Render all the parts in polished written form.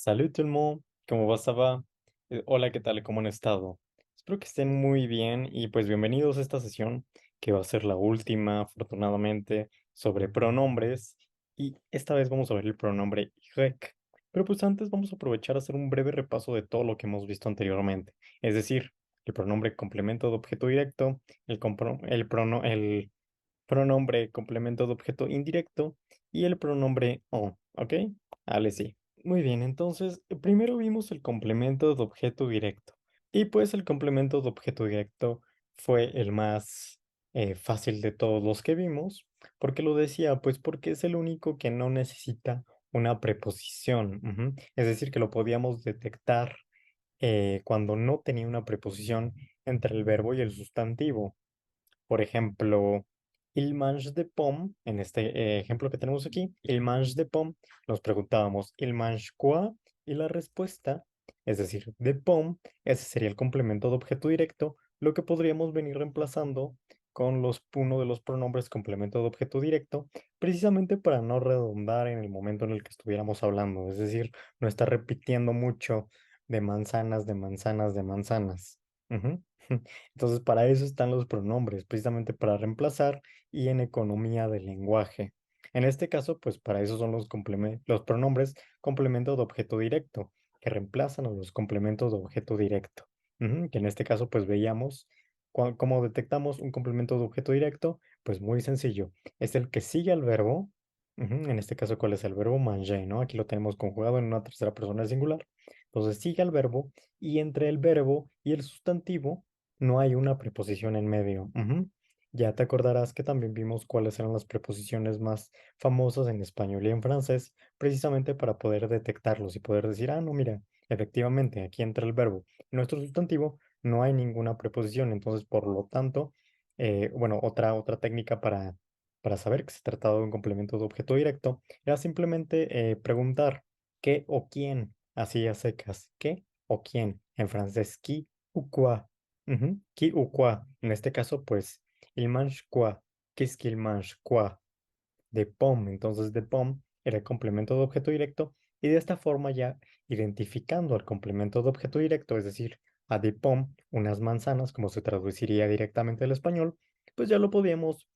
Salut tout le monde, ¿cómo va, ça va? Hola, ¿qué tal? ¿Cómo han estado? Espero que estén muy bien y pues bienvenidos a esta sesión que va a ser la última, afortunadamente, sobre pronombres y esta vez vamos a ver el pronombre ich. Pero pues antes vamos a aprovechar a hacer un breve repaso de todo lo que hemos visto anteriormente, es decir, el pronombre complemento de objeto directo, el pronombre complemento de objeto indirecto y el pronombre on, ¿ok? Vale, sí. Muy bien, entonces primero vimos el complemento de objeto directo. Y pues el complemento de objeto directo fue el más fácil de todos los que vimos. ¿Por qué lo decía? Pues porque es el único que no necesita una preposición. Es decir, que lo podíamos detectar cuando no tenía una preposición entre el verbo y el sustantivo. Por ejemplo, il mange de pomme, en este ejemplo que tenemos aquí, il mange de pomme, nos preguntábamos, il mange quoi? Y la respuesta, es decir, de pomme, ese sería el complemento de objeto directo, lo que podríamos venir reemplazando con uno de los pronombres complemento de objeto directo, precisamente para no redundar en el momento en el que estuviéramos hablando, es decir, no estar repitiendo mucho de manzanas, de manzanas, de manzanas. Ujú. Entonces, para eso están los pronombres, precisamente para reemplazar y en economía del lenguaje. En este caso, pues para eso son los pronombres complemento de objeto directo, que reemplazan a los complementos de objeto directo. Que en este caso, pues veíamos cómo detectamos un complemento de objeto directo, pues muy sencillo. Es el que sigue al verbo. En este caso, ¿cuál es el verbo? Manger, ¿no? Aquí lo tenemos conjugado en una tercera persona del singular. Entonces, sigue al verbo y entre el verbo y el sustantivo no hay una preposición en medio. Ya te acordarás que también vimos cuáles eran las preposiciones más famosas en español y en francés, precisamente para poder detectarlos y poder decir, no, mira, efectivamente, aquí entra el verbo. En nuestro sustantivo no hay ninguna preposición, entonces, por lo tanto, bueno, otra técnica para saber que se trataba de un complemento de objeto directo era simplemente preguntar qué o quién, así a secas, qué o quién, en francés, qui ou quoi. Qui ou quoi. En este caso, pues, il mange quoi. Qu'est-ce qu'il mange quoi? De pomme. Entonces, de pomme era el complemento de objeto directo. Y de esta forma ya identificando al complemento de objeto directo, es decir, a de pomme, unas manzanas, como se traduciría directamente al español, pues ya lo podíamos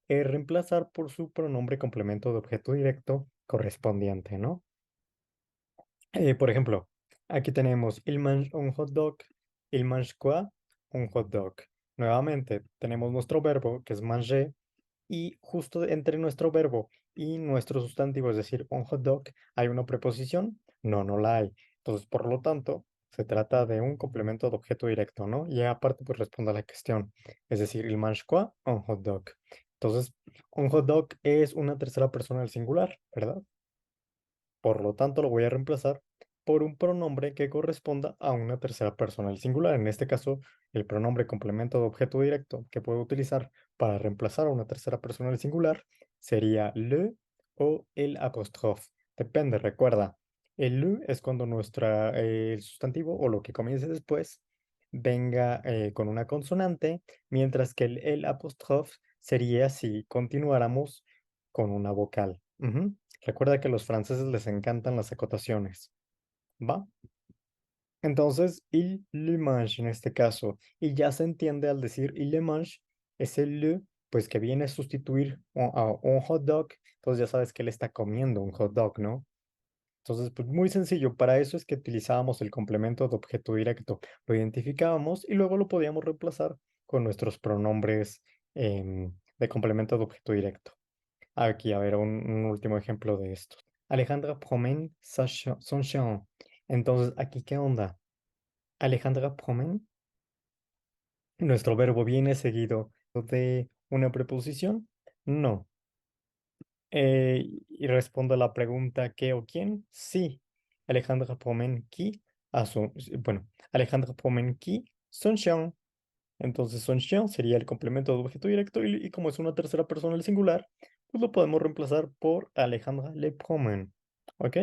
reemplazar por su pronombre complemento de objeto directo correspondiente, ¿no? Por ejemplo, aquí tenemos il mange un hot dog, il mange quoi? Un hot dog. Nuevamente, tenemos nuestro verbo que es manger y justo entre nuestro verbo y nuestro sustantivo, es decir, un hot dog, ¿hay una preposición? No, no la hay. Entonces, por lo tanto, se trata de un complemento de objeto directo, ¿no? Y aparte, pues responde a la cuestión. Es decir, il mange quoi? Un hot dog. Entonces, un hot dog es una tercera persona del singular, ¿verdad? Por lo tanto, lo voy a reemplazar por un pronombre que corresponda a una tercera persona del singular. En este caso, el pronombre complemento de objeto directo que puedo utilizar para reemplazar a una tercera persona del singular sería le o el apóstrofe. Depende, recuerda. El le es cuando el sustantivo o lo que comience después venga con una consonante, mientras que el apóstrofe sería si continuáramos con una vocal. Recuerda que a los franceses les encantan las acotaciones, ¿va? Entonces, il le mange en este caso, y ya se entiende al decir il le mange, es el le, pues que viene a sustituir a un hot dog, entonces ya sabes que él está comiendo un hot dog, ¿no? Entonces, pues muy sencillo, para eso es que utilizábamos el complemento de objeto directo, lo identificábamos y luego lo podíamos reemplazar con nuestros pronombres de complemento de objeto directo. Aquí, a ver, un último ejemplo de esto. Alejandra promène son chien. Entonces, aquí, ¿qué onda? Alejandra promène, nuestro verbo viene seguido de una preposición. No. Y respondo a la pregunta ¿qué o quién? Sí. Alejandra promène qui bueno, Alejandra promène qui son chien. Entonces, son chien sería el complemento de objeto directo y como es una tercera persona del singular, pues lo podemos reemplazar por Alejandra le promène. ¿Ok?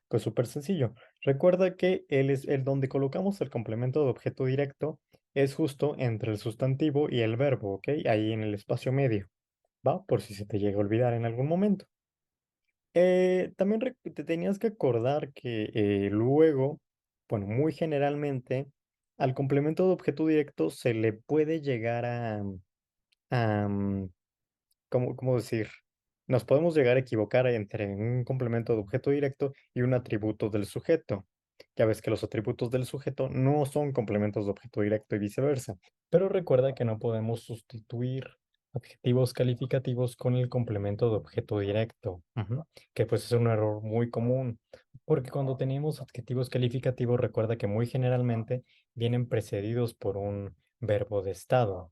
Pues súper sencillo. Recuerda que el donde colocamos el complemento de objeto directo es justo entre el sustantivo y el verbo, ¿ok? Ahí en el espacio medio, ¿va? Por si se te llega a olvidar en algún momento. También te tenías que acordar que luego, bueno, muy generalmente, al complemento de objeto directo se le puede llegar a ¿cómo decir? Nos podemos llegar a equivocar entre un complemento de objeto directo y un atributo del sujeto. Ya ves que los atributos del sujeto no son complementos de objeto directo y viceversa. Pero recuerda que no podemos sustituir adjetivos calificativos con el complemento de objeto directo, que pues es un error muy común, porque cuando tenemos adjetivos calificativos, recuerda que muy generalmente vienen precedidos por un verbo de estado.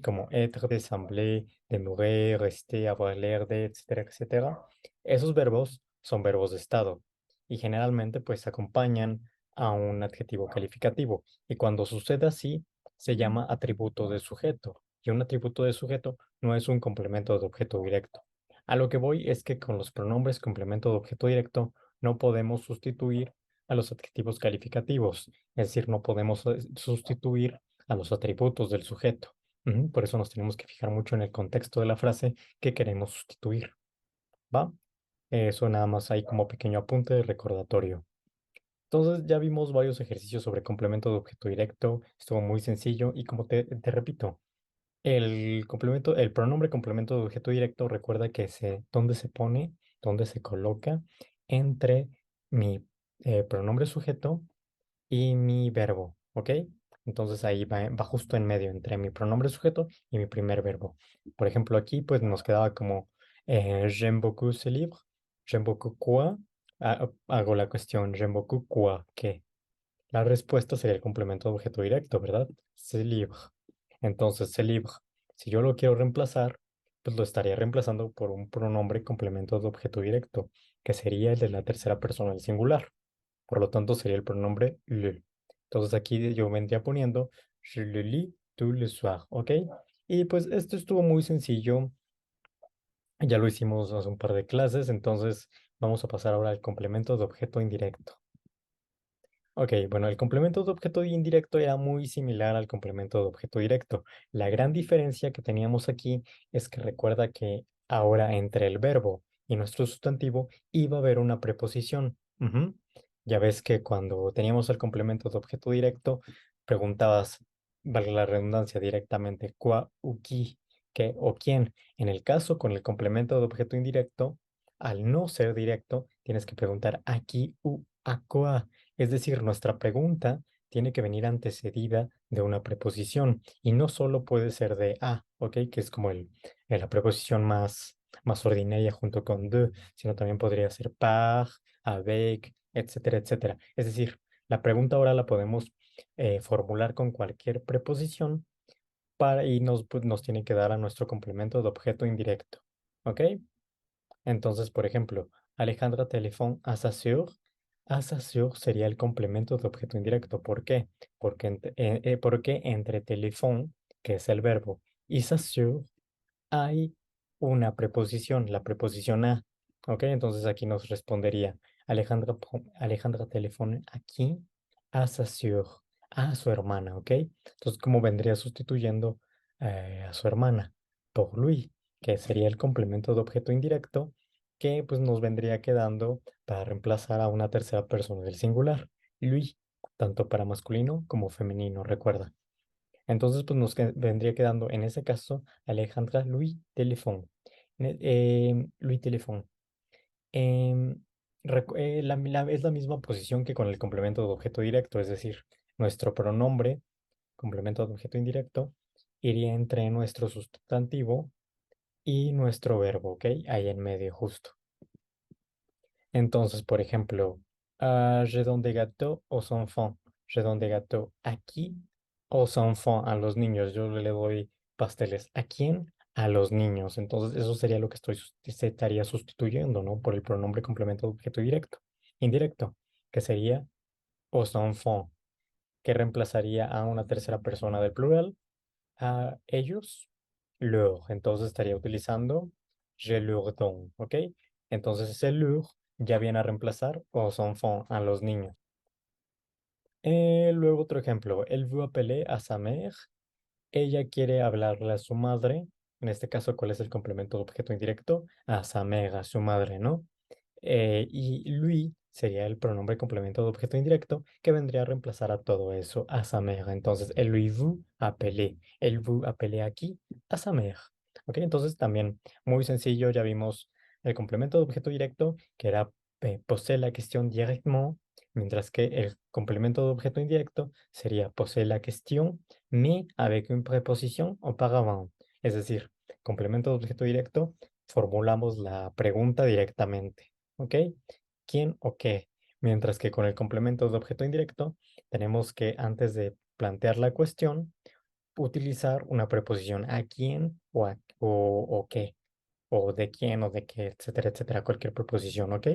Como être, sembler, demeurer, rester, avoir l'air de, etcétera, etcétera. Esos verbos son verbos de estado y generalmente pues acompañan a un adjetivo calificativo. Y cuando sucede así, se llama atributo de sujeto. Y un atributo de sujeto no es un complemento de objeto directo. A lo que voy es que con los pronombres complemento de objeto directo no podemos sustituir a los adjetivos calificativos. Es decir, no podemos sustituir a los atributos del sujeto. Por eso nos tenemos que fijar mucho en el contexto de la frase que queremos sustituir, ¿va? Eso nada más ahí como pequeño apunte de recordatorio. Entonces ya vimos varios ejercicios sobre complemento de objeto directo, estuvo muy sencillo y como te repito, el pronombre complemento de objeto directo recuerda que dónde se pone, dónde se coloca entre mi pronombre sujeto y mi verbo, ¿ok? Entonces ahí va justo en medio entre mi pronombre sujeto y mi primer verbo. Por ejemplo, aquí pues nos quedaba como j'aime beaucoup ce livre, j'aime beaucoup quoi. Hago la cuestión, j'aime beaucoup quoi, ¿qué? La respuesta sería el complemento de objeto directo, ¿verdad? Ce livre. Entonces, ce livre, si yo lo quiero reemplazar, pues lo estaría reemplazando por un pronombre complemento de objeto directo, que sería el de la tercera persona del singular. Por lo tanto, sería el pronombre le. Entonces aquí yo vendría poniendo je le lis tous les soirs, ¿ok? Y pues esto estuvo muy sencillo. Ya lo hicimos hace un par de clases, entonces vamos a pasar ahora al complemento de objeto indirecto. Ok, bueno, el complemento de objeto indirecto era muy similar al complemento de objeto directo. La gran diferencia que teníamos aquí es que recuerda que ahora entre el verbo y nuestro sustantivo iba a haber una preposición. Ya ves que cuando teníamos el complemento de objeto directo, preguntabas, valga la redundancia, directamente, ¿cuá u qui? ¿Qué o quién? En el caso con el complemento de objeto indirecto, al no ser directo, tienes que preguntar aquí u a quoi. Es decir, nuestra pregunta tiene que venir antecedida de una preposición y no solo puede ser de a, ¿ok? Que es como la preposición más ordinaria junto con de, sino también podría ser par, avec, etcétera, etcétera. Es decir, la pregunta ahora la podemos formular con cualquier preposición y pues, nos tiene que dar a nuestro complemento de objeto indirecto, ¿ok? Entonces, por ejemplo, Alejandra téléphone à sa sœur. À sa sœur sería el complemento de objeto indirecto. ¿Por qué? Porque entre téléphone, que es el verbo, y sa sœur hay una preposición, la preposición a. ¿Ok? Entonces aquí nos respondería Alejandra téléphone aquí à sa sœur, a su hermana. ¿Ok? Entonces, ¿cómo vendría sustituyendo a su hermana? Por lui, que sería el complemento de objeto indirecto que pues nos vendría quedando para reemplazar a una tercera persona del singular, lui, tanto para masculino como femenino, recuerda. Entonces, pues vendría quedando en ese caso Alejandra Louis Téléphone. Louis Téléphone. Em, es la misma posición que con el complemento de objeto directo, es decir, nuestro pronombre, complemento de objeto indirecto, iría entre nuestro sustantivo y nuestro verbo, ¿ok? Ahí en medio, justo. Entonces, por ejemplo, je donne des gâteaux aux enfants. Je donne des gâteaux aquí aux enfants, a los niños. Yo le doy pasteles. ¿A quién? A los niños. Entonces, eso sería lo que se estaría sustituyendo, ¿no? Por el pronombre complemento de objeto directo, indirecto, que sería aux enfants, que reemplazaría a una tercera persona del plural, a ellos, leur. Entonces estaría utilizando je leur donne, ¿ok? Entonces ese leur ya viene a reemplazar aux enfants, a los niños. Luego otro ejemplo, elle veut appeler à sa mère. Ella quiere hablarle a su madre. En este caso, ¿cuál es el complemento de objeto indirecto? A sa mère, a su madre, ¿no? Y lui sería el pronombre complemento de objeto indirecto que vendría a reemplazar a todo eso, a sa mère. Entonces, el lui vous appelez, el vous appelez aquí a sa mère. ¿Ok? Entonces, también muy sencillo, ya vimos el complemento de objeto directo, que era poser la question directement, mientras que el complemento de objeto indirecto sería poser la question, mais avec une préposition auparavant. Es decir, complemento de objeto directo, formulamos la pregunta directamente. ¿Ok? ¿Quién o qué? Mientras que con el complemento de objeto indirecto, tenemos que antes de plantear la cuestión, utilizar una preposición a quién o qué, o de quién o de qué, etcétera, etcétera, cualquier preposición, ¿ok?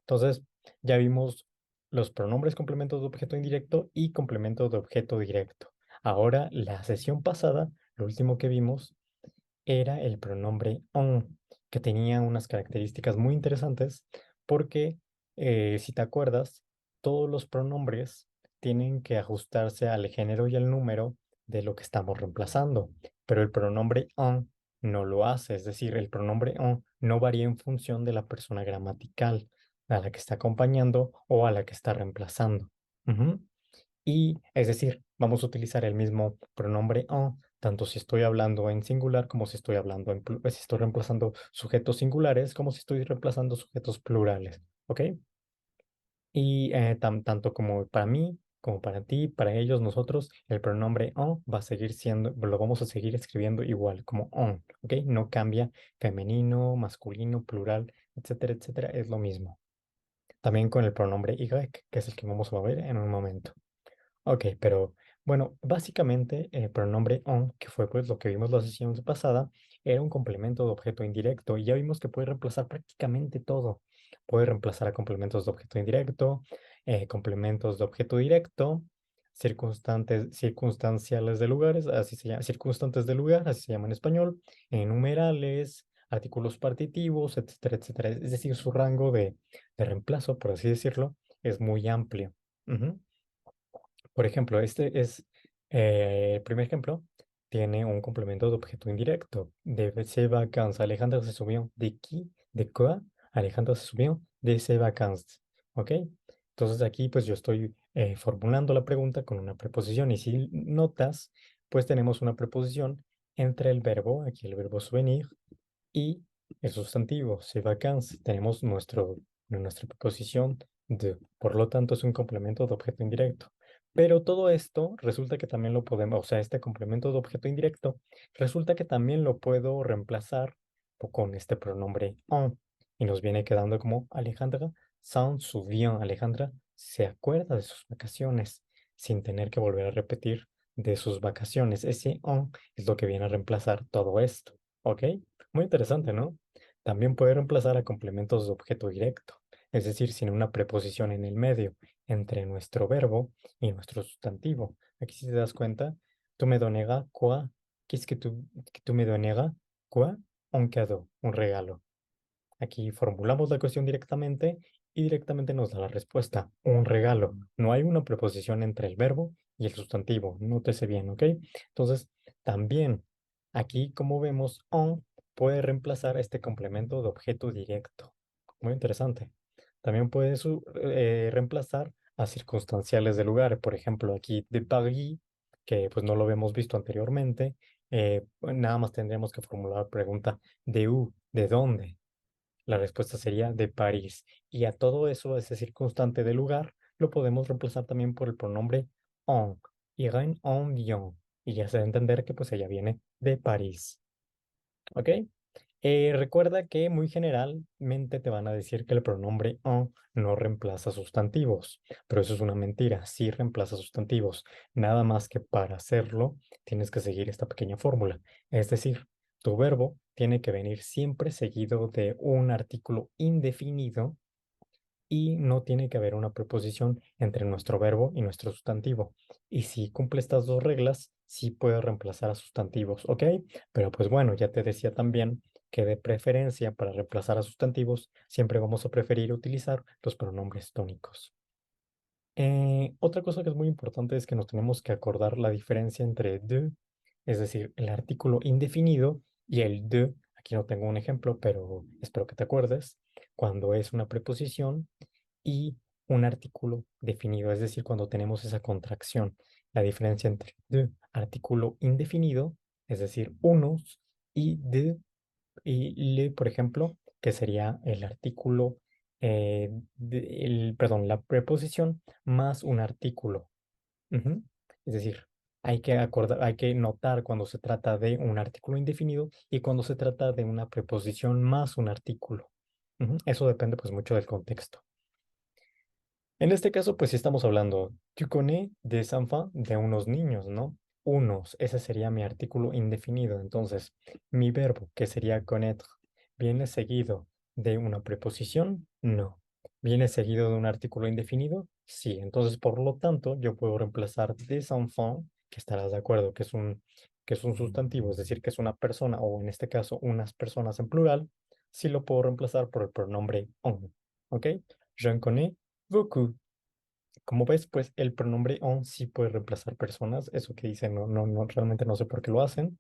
Entonces, ya vimos los pronombres complementos de objeto indirecto y complemento de objeto directo. Ahora, la sesión pasada, lo último que vimos era el pronombre on, que tenía unas características muy interesantes porque, si te acuerdas, todos los pronombres tienen que ajustarse al género y al número de lo que estamos reemplazando, pero el pronombre on no lo hace, es decir, el pronombre on no varía en función de la persona gramatical a la que está acompañando o a la que está reemplazando. Ujú. Y es decir, vamos a utilizar el mismo pronombre en, tanto si estoy hablando en singular como si estoy hablando si estoy reemplazando sujetos singulares como si estoy reemplazando sujetos plurales. ¿Ok? Y tanto como para mí, como para ti, para ellos, nosotros, el pronombre en va a seguir siendo, lo vamos a seguir escribiendo igual, como on. ¿Ok? No cambia femenino, masculino, plural, etcétera, etcétera, es lo mismo. También con el pronombre y, que es el que vamos a ver en un momento. Ok, pero bueno, básicamente el pronombre on, que fue pues lo que vimos la sesión pasada, era un complemento de objeto indirecto y ya vimos que puede reemplazar prácticamente todo. Puede reemplazar a complementos de objeto indirecto, complementos de objeto directo, circunstanciales de lugares, así se llama, circunstantes de lugar, así se llama en español, numerales, artículos partitivos, etcétera, etcétera. Es decir, su rango de reemplazo, por así decirlo, es muy amplio. Ujú. Por ejemplo, este es el primer ejemplo. Tiene un complemento de objeto indirecto. De ses vacances. Alejandra se subió. ¿De qui? ¿De quoi? Alejandra se subió de ses vacances. ¿Ok? Entonces aquí pues yo estoy formulando la pregunta con una preposición. Y si notas, pues tenemos una preposición entre el verbo, aquí el verbo souvenir, y el sustantivo, ses vacances. Tenemos nuestra preposición de. Por lo tanto, es un complemento de objeto indirecto. Pero todo esto resulta que también lo podemos, o sea, este complemento de objeto indirecto, resulta que también lo puedo reemplazar con este pronombre en. Y nos viene quedando como Alejandra s'en souvient. Alejandra se acuerda de sus vacaciones sin tener que volver a repetir de sus vacaciones. Ese en es lo que viene a reemplazar todo esto. ¿Ok? Muy interesante, ¿no? También puede reemplazar a complementos de objeto directo, es decir, sin una preposición en el medio entre nuestro verbo y nuestro sustantivo. Aquí si te das cuenta, tú me donneras quoi? ¿Qué es que tú me donneras quoi? Un cadeau, un regalo. Aquí formulamos la cuestión directamente y directamente nos da la respuesta, un regalo. No hay una preposición entre el verbo y el sustantivo, nótese bien, ¿ok? Entonces, también aquí, como vemos, on puede reemplazar este complemento de objeto directo. Muy interesante. También puede reemplazar a circunstanciales de lugar. Por ejemplo, aquí de Paris, que pues no lo habíamos visto anteriormente, nada más tendríamos que formular la pregunta de où, ¿de dónde? La respuesta sería de París. Y a todo eso, ese circunstante de lugar, lo podemos reemplazar también por el pronombre en. Irene en Lyon. Y ya se da a entender que pues ella viene de París. ¿Ok? Recuerda que muy generalmente te van a decir que el pronombre en no reemplaza sustantivos, pero eso es una mentira, sí reemplaza sustantivos. Nada más que para hacerlo tienes que seguir esta pequeña fórmula. Es decir, tu verbo tiene que venir siempre seguido de un artículo indefinido y no tiene que haber una preposición entre nuestro verbo y nuestro sustantivo. Y si cumple estas dos reglas, sí puede reemplazar a sustantivos, ¿ok? Pero pues bueno, ya te decía también que de preferencia para reemplazar a sustantivos, siempre vamos a preferir utilizar los pronombres tónicos. Otra cosa que es muy importante es que nos tenemos que acordar la diferencia entre de, es decir, el artículo indefinido y el de. Aquí no tengo un ejemplo, pero espero que te acuerdes. cuando es una preposición y un artículo definido, es decir, cuando tenemos esa contracción. La diferencia entre de artículo indefinido, es decir, unos, y de y le, por ejemplo, que sería el artículo, perdón, la preposición más un artículo. Ujú. Es decir, hay que notar cuando se trata de un artículo indefinido y cuando se trata de una preposición más un artículo. Ujú. Eso depende pues mucho del contexto. En este caso, pues sí estamos hablando, tu connais des enfants, de unos niños, ¿no? Unos, ese sería mi artículo indefinido. Entonces, mi verbo, que sería connaître, ¿viene seguido de una preposición? No. ¿Viene seguido de un artículo indefinido? Sí. Entonces, por lo tanto, yo puedo reemplazar des enfants, que estarás de acuerdo que es un sustantivo, es decir, que es una persona, o en este caso, unas personas en plural, sí lo puedo reemplazar por el pronombre on. ¿Ok? Je en connais beaucoup. Como ves, pues el pronombre on sí puede reemplazar personas. Eso que dicen, realmente no sé por qué lo hacen.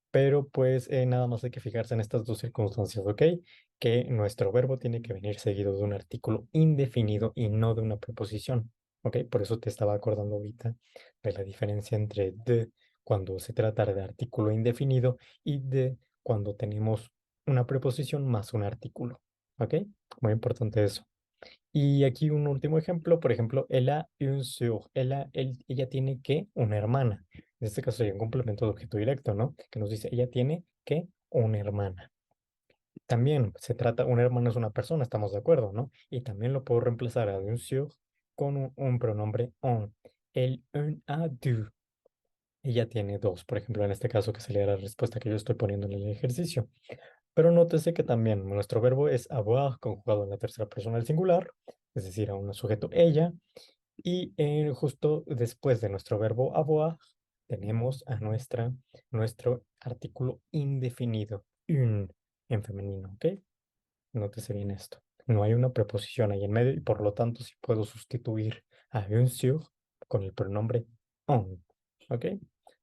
Pero pues nada más hay que fijarse en estas dos circunstancias, ¿ok? Que nuestro verbo tiene que venir seguido de un artículo indefinido y no de una preposición, ¿ok? Por eso te estaba acordando ahorita de la diferencia entre de cuando se trata de artículo indefinido y de cuando tenemos una preposición más un artículo, ¿ok? Muy importante eso. Y aquí un último ejemplo, por ejemplo, ella une sœur. Ella tiene que una hermana. En este caso sería un complemento de objeto directo, ¿no? Que nos dice, ella tiene que una hermana. También se trata, una hermana es una persona, estamos de acuerdo, ¿no? Y también lo puedo reemplazar a un sœur con un pronombre on. El un a deux. Ella tiene dos, por ejemplo, en este caso que sería la respuesta que yo estoy poniendo en el ejercicio. Pero nótese que también nuestro verbo es avoir conjugado en la tercera persona del singular, es decir, a un sujeto ella, y justo después de nuestro verbo avoir tenemos a nuestro artículo indefinido, une, en femenino, ¿ok? Nótese bien esto. No hay una preposición ahí en medio y por lo tanto sí puedo sustituir a un sur con el pronombre on, ¿ok?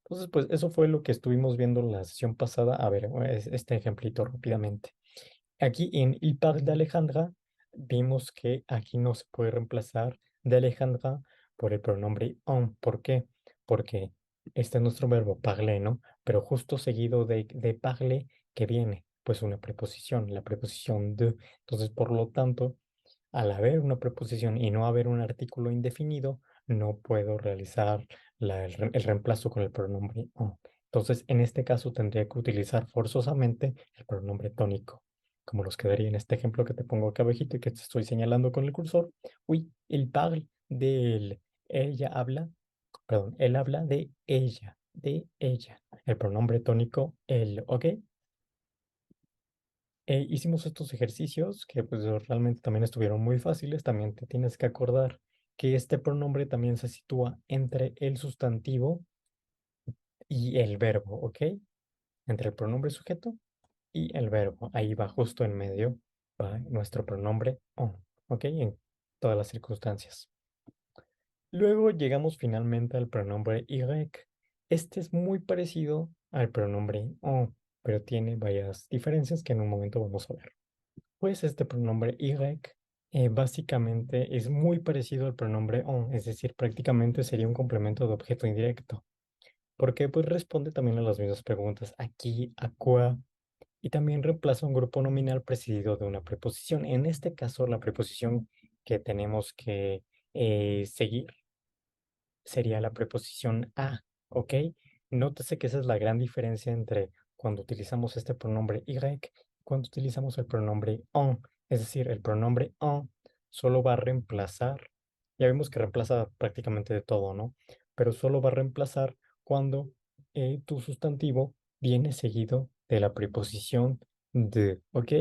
Entonces, pues eso fue lo que estuvimos viendo en la sesión pasada. A ver, este ejemplito rápidamente. Aquí en Il parle d'Alejandra vimos que aquí no se puede reemplazar de Alejandra por el pronombre on. ¿Por qué? Porque este es nuestro verbo parler, ¿no? Pero justo seguido de parler, ¿que viene? Pues una preposición, la preposición de. Entonces, por lo tanto, al haber una preposición y no haber un artículo indefinido, no puedo realizar el reemplazo con el pronombre on. Entonces, en este caso tendría que utilizar forzosamente el pronombre tónico, como los quedaría en este ejemplo que te pongo acá abajito y que te estoy señalando con el cursor. Oui, il parle de él. Ella habla, perdón, él habla de ella, de ella. El pronombre tónico, él, ¿ok? Hicimos estos ejercicios que pues realmente también estuvieron muy fáciles. También te tienes que acordar que este pronombre también se sitúa entre el sustantivo y el verbo, ¿ok? Entre el pronombre sujeto y el verbo. Ahí va justo en medio, va nuestro pronombre on, ¿ok? En todas las circunstancias. Luego llegamos finalmente al pronombre y. Este es muy parecido al pronombre on, pero tiene varias diferencias que en un momento vamos a ver. Pues este pronombre y básicamente es muy parecido al pronombre on, es decir, prácticamente sería un complemento de objeto indirecto, porque pues responde también a las mismas preguntas aquí, a qua, y también reemplaza un grupo nominal precedido de una preposición. En este caso, la preposición que tenemos que seguir sería la preposición a, ¿ok? Nótese que esa es la gran diferencia entre cuando utilizamos este pronombre y cuando utilizamos el pronombre on. Es decir, el pronombre on solo va a reemplazar, ya vimos que reemplaza prácticamente de todo, ¿no? Pero solo va a reemplazar cuando tu sustantivo viene seguido de la preposición de, ¿ok?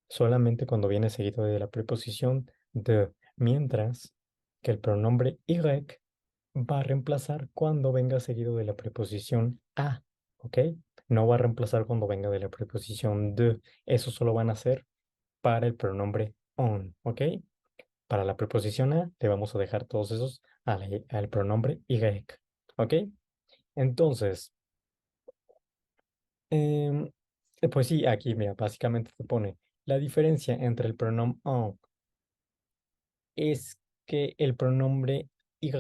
Solamente cuando viene seguido de la preposición de, mientras que el pronombre y va a reemplazar cuando venga seguido de la preposición a, ¿ok? No va a reemplazar cuando venga de la preposición de. Eso solo van a ser para el pronombre on, ¿ok? Para la preposición a, le vamos a dejar todos esos al pronombre y, ¿ok? Entonces, em, pues sí, aquí, mira, básicamente te pone La diferencia entre el pronombre en es que el pronombre y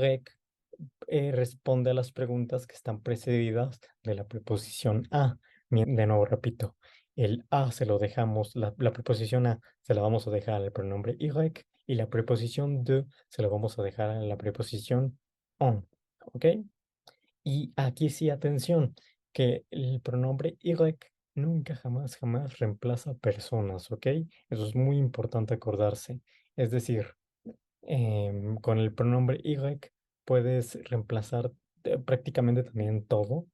responde a las preguntas que están precedidas de la preposición a. De nuevo, repito, el a se lo dejamos, la preposición a se la vamos a dejar al pronombre y la preposición de se lo vamos a dejar a la preposición on. ¿Ok? Y aquí sí, atención, que el pronombre nunca, jamás, jamás reemplaza personas, ¿ok? Eso es muy importante acordarse. Es decir, con el pronombre puedes reemplazar prácticamente también todo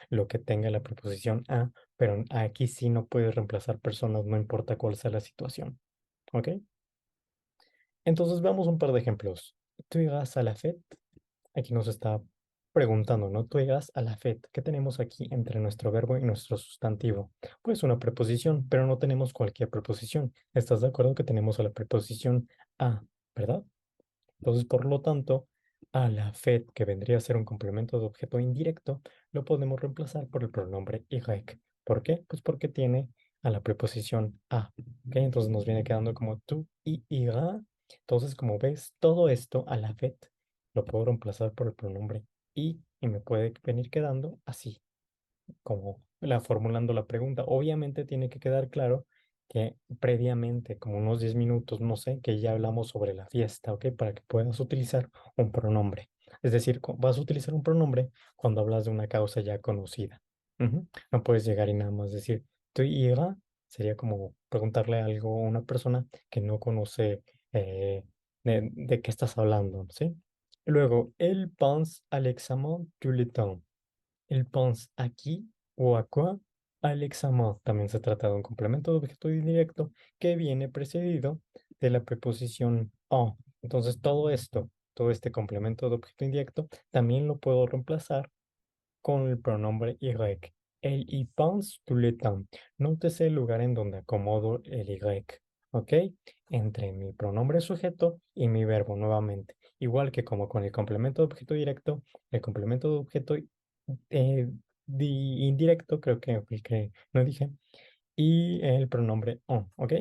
lo que tenga la preposición a, pero aquí sí no puedes reemplazar personas, no importa cuál sea la situación, ¿ok? Entonces veamos un par de ejemplos. Tu irás a la fête. Aquí nos está preguntando, ¿no? Tú llegas a la FED. ¿Qué tenemos aquí entre nuestro verbo y nuestro sustantivo? Pues una preposición, pero no tenemos cualquier preposición. ¿Estás de acuerdo que tenemos a la preposición a, verdad? Entonces, por lo tanto, a la FED, que vendría a ser un complemento de objeto indirecto, lo podemos reemplazar por el pronombre y. ¿Por qué? Pues porque tiene a la preposición a. ¿Ok? Entonces nos viene quedando como tú y ira. Entonces, como ves, todo esto a la FED lo puedo reemplazar por el pronombre y me puede venir quedando así como formulando la pregunta. Obviamente tiene que quedar claro que previamente, como unos 10 minutos, no sé, que ya hablamos sobre la fiesta, ¿ok? Para que puedas utilizar un pronombre. Es decir, vas a utilizar un pronombre cuando hablas de una causa ya conocida. Ujú. No puedes llegar y nada más decir, tu ira, sería como preguntarle algo a una persona que no conoce de qué estás hablando, ¿sí? Luego, elle pense à l'examen tout le temps. El pense aquí o a quoi al examen también se trata de un complemento de objeto indirecto que viene precedido de la preposición en. Entonces todo esto, todo este complemento de objeto indirecto, también lo puedo reemplazar con el pronombre y. El y pense tout le temps. Nótese el lugar en donde acomodo el y, ¿ok? Entre mi pronombre sujeto y mi verbo nuevamente. Igual que como con el complemento de objeto directo, el complemento de objeto eh, indirecto, creo que fue el que no dije, y el pronombre on, ¿ok?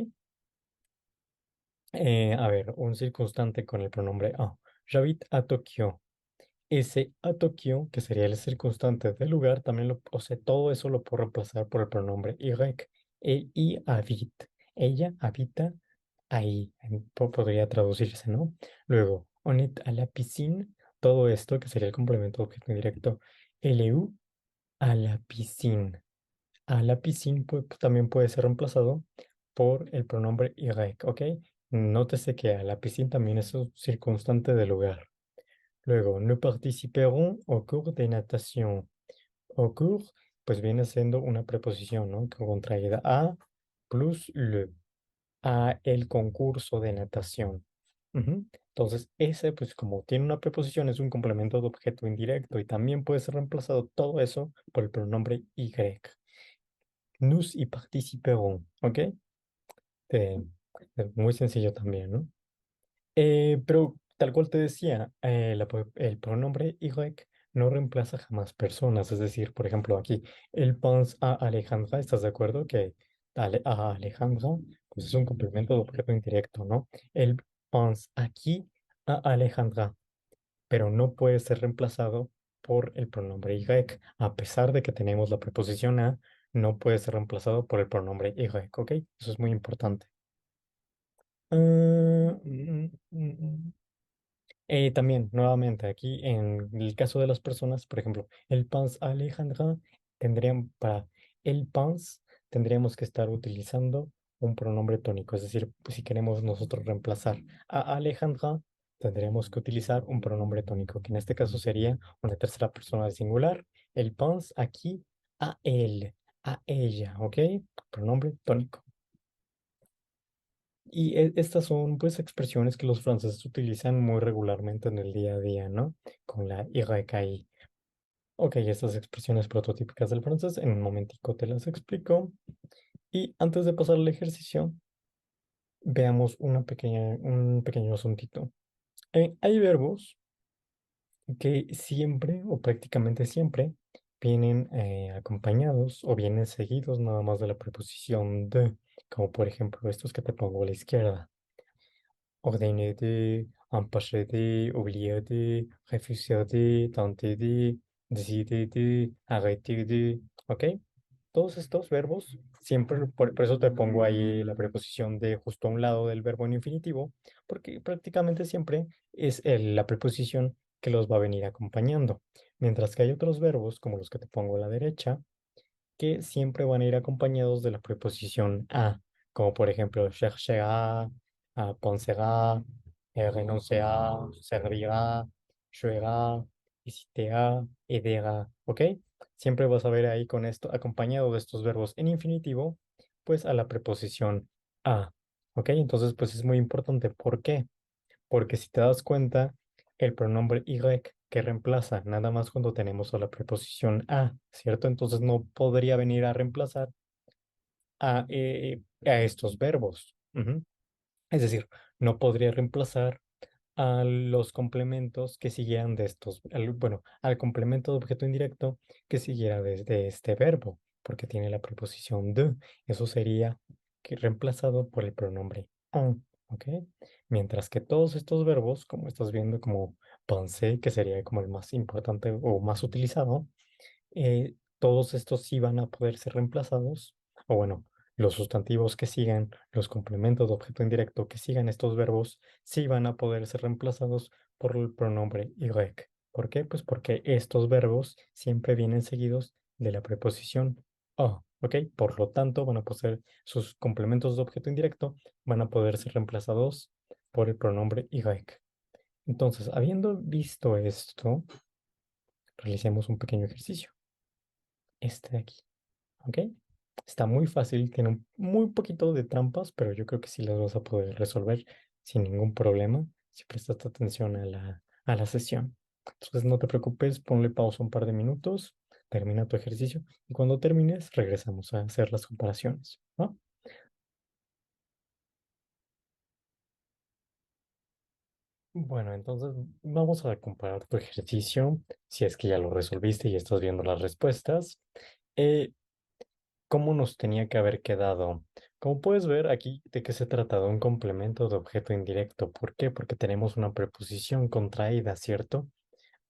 A ver, un circunstante con el pronombre on. J'habite à Tokio. Ese a Tokio, que sería el circunstante del lugar, también o sea, todo eso lo puedo reemplazar por el pronombre y. El y habite. Ella habita ahí. Podría traducirse, ¿no? Luego, on est à la piscine. Todo esto, que sería el complemento de objeto indirecto. El EU a la piscine. A la piscine también puede ser reemplazado por el pronombre y, ¿ok? Nótese que a la piscine también es un circunstante del lugar. Luego, nous participerons au cours de natation. Au cours, pues viene siendo una preposición, ¿no? Contraída a plus le, a el concurso de natación. Ujú. Entonces, ese, pues como tiene una preposición, es un complemento de objeto indirecto y también puede ser reemplazado todo eso por el pronombre y. Nous y participerons, ¿ok? Eh, es muy sencillo también, ¿no? Pero tal cual te decía, el pronombre y no reemplaza jamás personas. Es decir, por ejemplo, aquí, el pense a Alejandra, ¿estás de acuerdo? Que a Alejandra, pues es un complemento de objeto indirecto, ¿no? El pense aquí a Alejandra, pero no puede ser reemplazado por el pronombre y. A pesar de que tenemos la preposición a, no puede ser reemplazado por el pronombre y, ¿ok? Eso es muy importante. Ah, también, nuevamente, aquí en el caso de las personas, por ejemplo, el pense Alejandra, para el pense tendríamos que estar utilizando un pronombre tónico, es decir, pues, si queremos nosotros reemplazar a Alejandra, tendríamos que utilizar un pronombre tónico, que en este caso sería una tercera persona del singular. El pense aquí a él, a ella, ¿ok? Pronombre tónico. Y estas son pues expresiones que los franceses utilizan muy regularmente en el día a día, ¿no? Con la y. Ok, estas expresiones prototípicas del francés, en un momentico te las explico. Y antes de pasar al ejercicio, veamos un pequeño asuntito. Hay verbos que siempre o prácticamente siempre vienen acompañados o vienen seguidos nada más de la preposición de. como por ejemplo estos que te pongo a la izquierda. Ordonner, empêcher, oublier, refuser, tenter, decidir, arrêter, ¿ok? Todos estos verbos, siempre, por eso te pongo ahí la preposición de justo a un lado del verbo en infinitivo, porque prácticamente siempre es la preposición que los va a venir acompañando. Mientras que hay otros verbos, como los que te pongo a la derecha, que siempre van a ir acompañados de la preposición a, como por ejemplo cherchera, pensera, renunciará, servirá, jouera, visitará, aidera, ¿ok? Siempre vas a ver ahí con esto, acompañado de estos verbos en infinitivo, pues a la preposición a, ¿ok? Entonces, pues es muy importante. ¿Por qué? Porque si te das cuenta, el pronombre y que reemplaza nada más cuando tenemos a la preposición a, ¿cierto? Entonces no podría venir a reemplazar a estos verbos. Ujú. Es decir, no podría reemplazar a los complementos que siguieran de estos, bueno, al complemento de objeto indirecto que siguiera desde este verbo, porque tiene la preposición de. Eso sería que reemplazado por el pronombre un, ¿ok? Mientras que todos estos verbos, como estás viendo, como pensé, que sería como el más importante o más utilizado, todos estos sí van a poder ser reemplazados, o bueno, los sustantivos que sigan, los complementos de objeto indirecto que sigan estos verbos, sí van a poder ser reemplazados por el pronombre y. ¿Por qué? Pues porque estos verbos siempre vienen seguidos de la preposición o, ¿ok? Por lo tanto, van a poder, sus complementos de objeto indirecto van a poder ser reemplazados por el pronombre y. Entonces, habiendo visto esto, realicemos un pequeño ejercicio. Este de aquí. ¿Ok? Está muy fácil, tiene un muy poquito de trampas, pero yo creo que sí las vas a poder resolver sin ningún problema si prestas atención a la sesión. Entonces no te preocupes, ponle pausa un par de minutos, termina tu ejercicio y cuando termines regresamos a hacer las comparaciones, ¿no? Bueno, entonces vamos a comparar tu ejercicio, si es que ya lo resolviste y estás viendo las respuestas. Eh, ¿Cómo nos tenía que haber quedado? Como puedes ver aquí, ¿de qué se trata? De un complemento de objeto indirecto. ¿Por qué? Porque tenemos una preposición contraída, ¿cierto?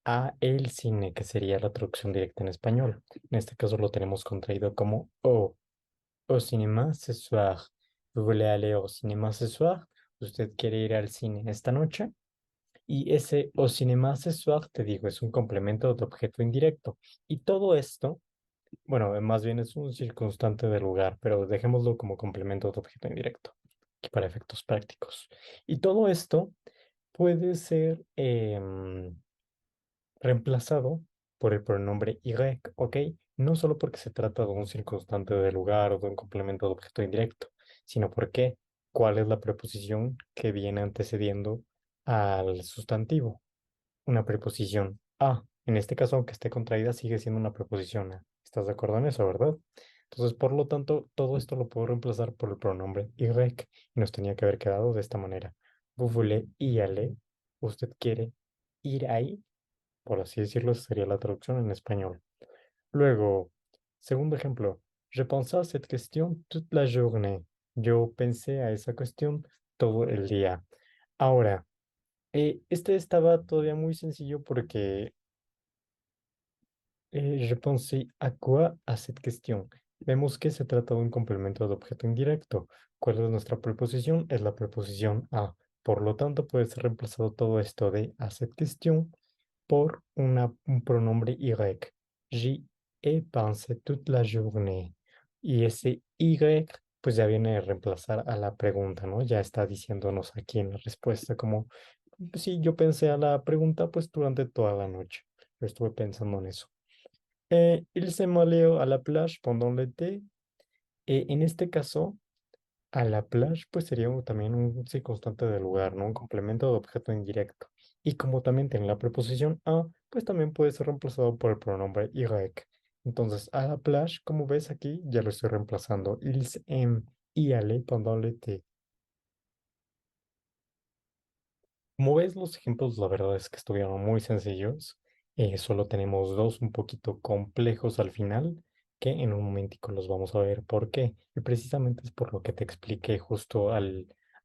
A el cine, que sería la traducción directa en español. En este caso lo tenemos contraído como au cinéma ce soir. Vous voulez aller au cinéma ce soir? ¿Usted quiere ir al cine esta noche? Y ese au cinéma ce soir, te digo, es un complemento de objeto indirecto. Y todo esto, bueno, más bien es un circunstante de lugar, pero dejémoslo como complemento de objeto indirecto, aquí para efectos prácticos. Y todo esto puede ser reemplazado por el pronombre y, ¿ok? No solo porque se trata de un circunstante de lugar o de un complemento de objeto indirecto, sino porque cuál es la preposición que viene antecediendo al sustantivo, una preposición a. En este caso, aunque esté contraída, sigue siendo una preposición a. ¿Estás de acuerdo en eso, verdad? Entonces, por lo tanto, todo esto lo puedo reemplazar por el pronombre y y nos tenía que haber quedado de esta manera. Vous voulez y aller. Usted quiere ir ahí, por así decirlo, esa sería la traducción en español. Luego, segundo ejemplo. Je pensais à cette question toute la journée. Yo pensé a esa cuestión todo el día. Ahora, este estaba todavía muy sencillo porque je pensais à quoi à cette question. Vemos que se trata de un complemento de objeto indirecto. ¿Cuál es nuestra preposición? Es la preposición a. Por lo tanto, puede ser reemplazado todo esto de a cette question por un pronombre y. J'y ai pensé toute la journée. Y ese y, pues ya viene a reemplazar a la pregunta, ¿no? Ya está diciéndonos aquí en la respuesta como, sí, yo pensé a la pregunta pues durante toda la noche. Yo estuve pensando en eso. Il se allé à la plage pendant l'été. En este caso, a la plage, pues sería también un circunstante de lugar, ¿no? Un complemento de objeto indirecto. Y como también tiene la preposición a, pues también puede ser reemplazado por el pronombre y. Entonces, a la plage, como ves aquí, ya lo estoy reemplazando. Ils aiment y aller pendant l'été. Como ves, los ejemplos, la verdad es que estuvieron muy sencillos. Solo tenemos dos un poquito complejos al final. que en un momentico los vamos a ver por qué. Y precisamente es por lo que te expliqué justo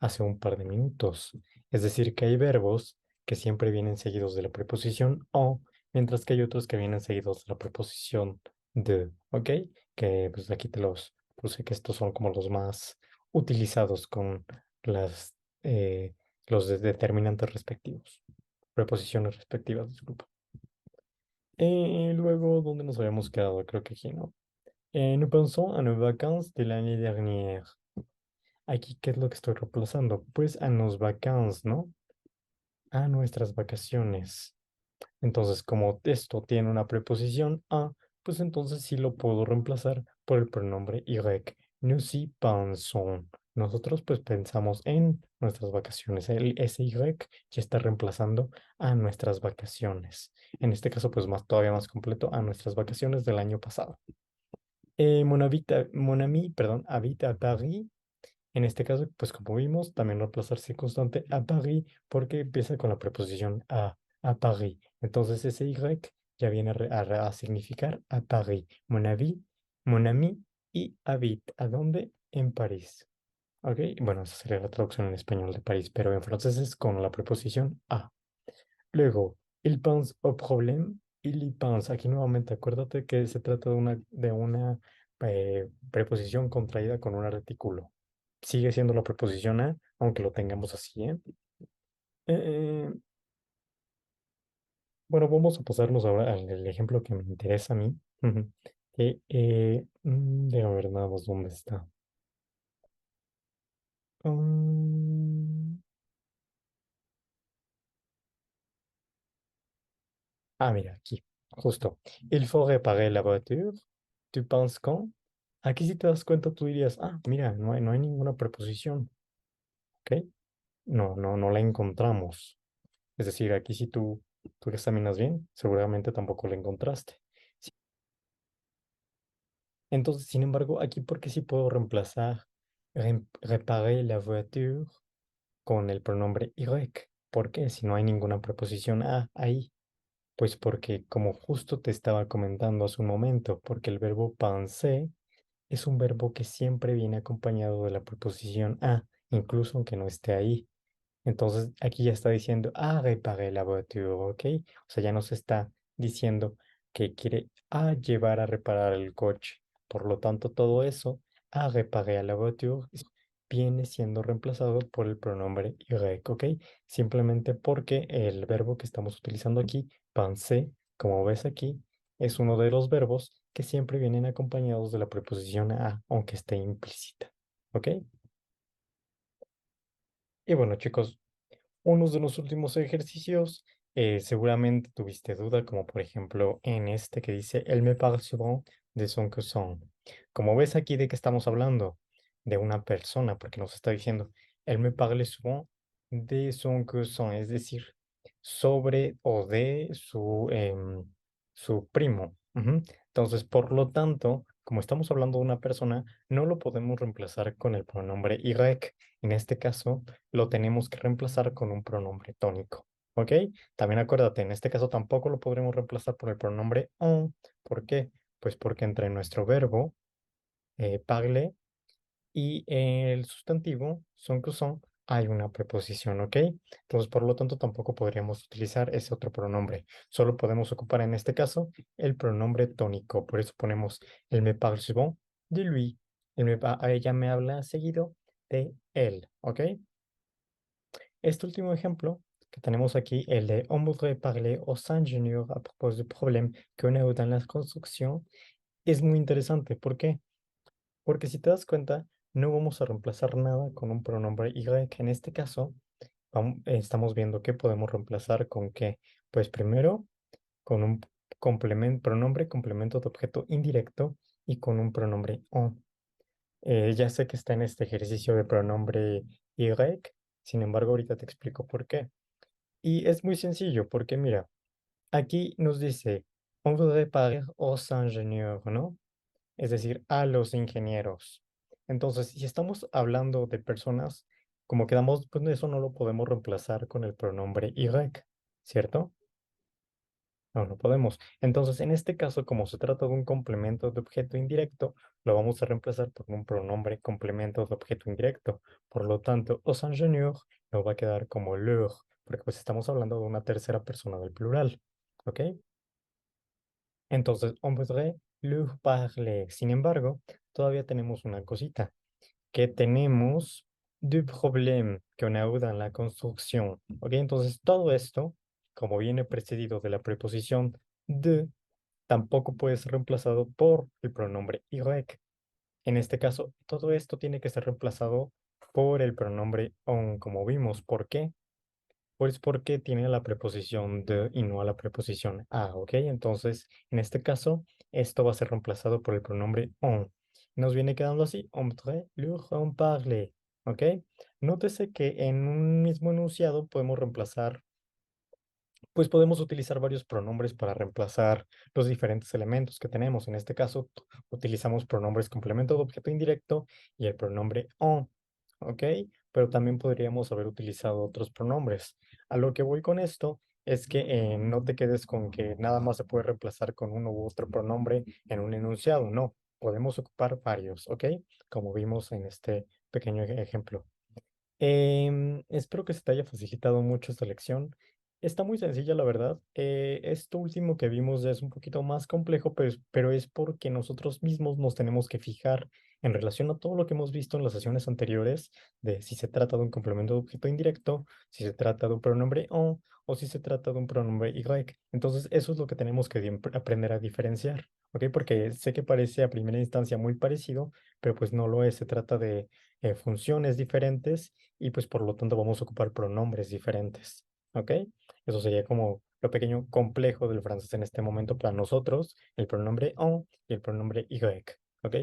hace un par de minutos. Es decir, que hay verbos que siempre vienen seguidos de la preposición o, mientras que hay otros que vienen seguidos de la preposición de, ¿ok? Que pues aquí te los puse que estos son como los más utilizados con las, los determinantes respectivos, preposiciones respectivas, disculpa. Luego, ¿dónde nos habíamos quedado? Creo que aquí, ¿no? Nous pensons à nos vacances de l'année dernière. Aquí, ¿qué es lo que estoy reemplazando? Pues a nos vacances, ¿no? A nuestras vacaciones. Entonces, como esto tiene una preposición a, pues entonces sí lo puedo reemplazar por el pronombre y. Nous y pensons. Nosotros pues pensamos en nuestras vacaciones. El SY ya está reemplazando a nuestras vacaciones. En este caso, pues más, todavía más completo, a nuestras vacaciones del año pasado. Mon ami, perdón, habita a Paris. En este caso, pues como vimos, también reemplazar circunstante a Paris porque empieza con la preposición a Paris. Entonces ese Y ya viene a significar a Paris. Mon ami y habite. ¿A dónde? En París. ¿Ok? Bueno, esa sería la traducción en español de París, pero en francés es con la preposición a. Luego, il pense au problème, il y pense. Aquí nuevamente, acuérdate que se trata de una preposición contraída con un artículo. Sigue siendo la preposición a, aunque lo tengamos así, ¿eh? Eh, bueno, vamos a pasarnos ahora al ejemplo que me interesa a mí. Ujú. Déjame ver nada más dónde está. Mm, mira, aquí, justo. Il faut réparer la voiture. Tu penses quand? Aquí si te das cuenta, tú dirías, mira, no hay ninguna preposición, ¿ok? No la encontramos. Es decir, aquí si tú examinas bien, seguramente tampoco la encontraste. Sí. Entonces, sin embargo, aquí porque sí puedo reemplazar réparer la voiture con el pronombre y. ¿Por qué? Si no hay ninguna preposición a ahí. Pues porque, como justo te estaba comentando hace un momento, porque el verbo penser es un verbo que siempre viene acompañado de la preposición a, incluso aunque no esté ahí. Entonces aquí ya está diciendo, réparer la voiture, ¿ok? O sea, ya nos está diciendo que quiere llevar a reparar el coche. Por lo tanto, todo eso, réparer la voiture, viene siendo reemplazado por el pronombre y, ¿ok? Simplemente porque el verbo que estamos utilizando aquí, penser, como ves aquí, es uno de los verbos que siempre vienen acompañados de la preposición a, aunque esté implícita, ¿ok? Y bueno, chicos, unos de los últimos ejercicios, seguramente tuviste duda, como por ejemplo en este que dice, elle me parle souvent de son cousin. Como ves aquí, ¿de qué estamos hablando? De una persona, porque nos está diciendo, elle me parle souvent de son cousin, es decir, sobre o de su primo. Ujú. Entonces, por lo tanto, como estamos hablando de una persona, no lo podemos reemplazar con el pronombre y. En este caso, lo tenemos que reemplazar con un pronombre tónico. ¿Ok? También acuérdate, en este caso tampoco lo podremos reemplazar por el pronombre on. ¿Por qué? Pues porque entre nuestro verbo, parler, y el sustantivo, son que son, hay una preposición, ¿ok? Entonces, por lo tanto, tampoco podríamos utilizar ese otro pronombre. Solo podemos ocupar en este caso el pronombre tónico. Por eso ponemos el me parle souvent de lui. Ella me habla seguido de él, ¿ok? Este último ejemplo que tenemos aquí, el de on voudrait parler aux ingénieurs à propos du problème qu'on a eu dans la construction, es muy interesante. ¿Por qué? Porque si te das cuenta, no vamos a reemplazar nada con un pronombre y, que en este caso estamos viendo que podemos reemplazar con qué. Pues primero con un pronombre complemento de objeto indirecto y con un pronombre on. Ya sé que está en este ejercicio de pronombre y, sin embargo, ahorita te explico por qué. Y es muy sencillo porque mira, aquí nos dice, on voudrait parler aux ingénieurs, ¿no? Es decir, a los ingenieros. Entonces, si estamos hablando de personas, como quedamos, pues eso no lo podemos reemplazar con el pronombre y, ¿cierto? No, no podemos. Entonces, en este caso, como se trata de un complemento de objeto indirecto, lo vamos a reemplazar por un pronombre complemento de objeto indirecto. Por lo tanto, aux ingénieurs nos va a quedar como leur, porque pues estamos hablando de una tercera persona del plural. ¿Ok? Entonces, on voudrait leur parler. Sin embargo, todavía tenemos una cosita, que tenemos du problème qu'on a eu dans la construcción. ¿Ok? Entonces, todo esto, como viene precedido de la preposición de, tampoco puede ser reemplazado por el pronombre y. En este caso, todo esto tiene que ser reemplazado por el pronombre on, como vimos. ¿Por qué? Pues porque tiene la preposición de y no a la preposición a, ¿ok? Entonces, en este caso, esto va a ser reemplazado por el pronombre on. Nos viene quedando así, on voudrait leur en parler, ¿ok? Nótese que en un mismo enunciado podemos reemplazar, pues podemos utilizar varios pronombres para reemplazar los diferentes elementos que tenemos. En este caso, utilizamos pronombres complemento de objeto indirecto y el pronombre on, ¿ok? Pero también podríamos haber utilizado otros pronombres. A lo que voy con esto es que no te quedes con que nada más se puede reemplazar con uno u otro pronombre en un enunciado. No, podemos ocupar varios, ¿ok? Como vimos en este pequeño ejemplo. Espero que se te haya facilitado mucho esta lección. Está muy sencilla, la verdad. Esto último que vimos ya es un poquito más complejo, pero es porque nosotros mismos nos tenemos que fijar en relación a todo lo que hemos visto en las sesiones anteriores, de si se trata de un complemento de objeto indirecto, si se trata de un pronombre o si se trata de un pronombre y. Entonces, eso es lo que tenemos que aprender a diferenciar, ¿ok? Porque sé que parece a primera instancia muy parecido, pero pues no lo es. Se trata de funciones diferentes y pues por lo tanto vamos a ocupar pronombres diferentes, ¿ok? Eso sería como lo pequeño complejo del francés en este momento para nosotros, el pronombre on y el pronombre y, ¿ok?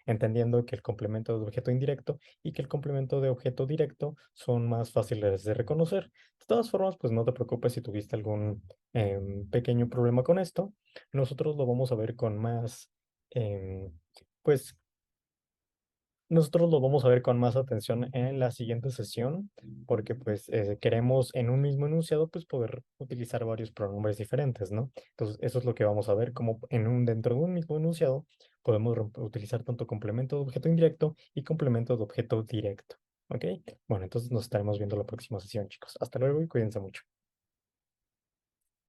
Entendiendo que el complemento de objeto indirecto y que el complemento de objeto directo son más fáciles de reconocer. De todas formas, pues no te preocupes si tuviste algún pequeño problema con esto. Nosotros lo vamos a ver con más, em, pues nosotros lo vamos a ver con más atención en la siguiente sesión, porque pues queremos en un mismo enunciado pues poder utilizar varios pronombres diferentes, ¿no? Entonces eso es lo que vamos a ver, como dentro de un mismo enunciado podemos utilizar tanto complemento de objeto indirecto y complemento de objeto directo, ¿ok? Bueno, entonces nos estaremos viendo la próxima sesión, chicos. Hasta luego y cuídense mucho.